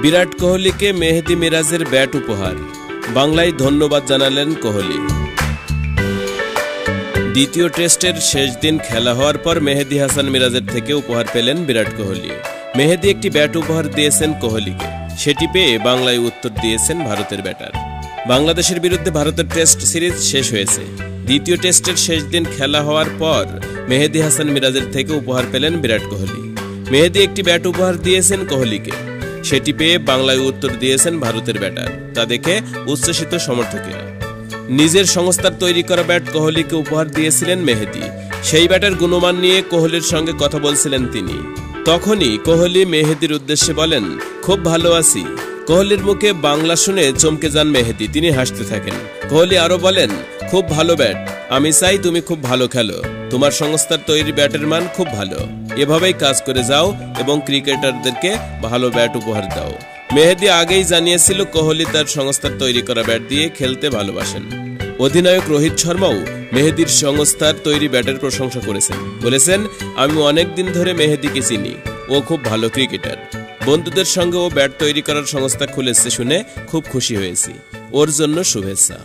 বিরাট কোহলিকে মেহেদী মিরাজের ব্যাট উপহার, বাংলায় ধন্যবাদ জানালেন কোহলি। দ্বিতীয় টেস্টের শেষ দিন খেলা হওয়ার পর মেহেদী হাসান মিরাজের থেকে উপহার পেলেন বিরাট কোহলি। মেহেদী একটি ব্যাট উপহার দিয়েছেন কোহলিকে, সেটি পেয়ে বাংলায় উত্তর দিয়েছেন ভারতের ব্যাটার। বাংলাদেশের বিরুদ্ধে ভারতের টেস্ট সিরিজ শেষ হয়েছে। দ্বিতীয় টেস্টের শেষ দিন খেলা হওয়ার পর মেহেদী হাসান মিরাজের থেকে উপহার পেলেন বিরাট কোহলি। মেহেদী একটি ব্যাট উপহার দিয়েছেন কোহলিকে, সেটি পেয়ে বাংলায় উত্তর দিয়েছেন ভারতের ব্যাটার। তা দেখে উচ্ছ্বসিত সমর্থকেরা। নিজের সংস্থার তৈরি করা ব্যাট কোহলিকে উপহার দিয়েছিলেন মেহেদী। সেই ব্যাটের গুণমান নিয়ে কোহলির সঙ্গে কথা বলছিলেন তিনি। তখনই কোহলি মেহেদীর উদ্দেশ্যে বলেন, খুব ভালো আছি। কোহলির মুখে বাংলা শুনে চমকে যান মেহেদী, তিনি হাসতে থাকেন। কোহলি আরো বলেন, খুব ভালো ব্যাট, আমি চাই তুমি খুব ভালো খেলো, তোমার সংস্থার তৈরি ব্যাটের মান খুব ভালো, এভাবেই কাজ করে যাও এবং ক্রিকেটারদেরকে ভালো ব্যাট উপহার দাও। মেহেদী আগেই জানিয়েছিল কোহলি তার সংস্থার তৈরি করা ব্যাট দিয়ে খেলতে ভালোবাসেন। অধিনায়ক রোহিত শর্মাও মেহেদীর সংস্থার তৈরি ব্যাটের প্রশংসা করেছেন, বলেছেন, আমি অনেক দিন ধরে মেহেদীকে চিনি, ও খুব ভালো ক্রিকেটার। বন্ধুদের সঙ্গে ও ব্যাট তৈরি করার সংস্থা খুলেছে শুনে খুব খুশি হয়েছি, ওর জন্য শুভেচ্ছা।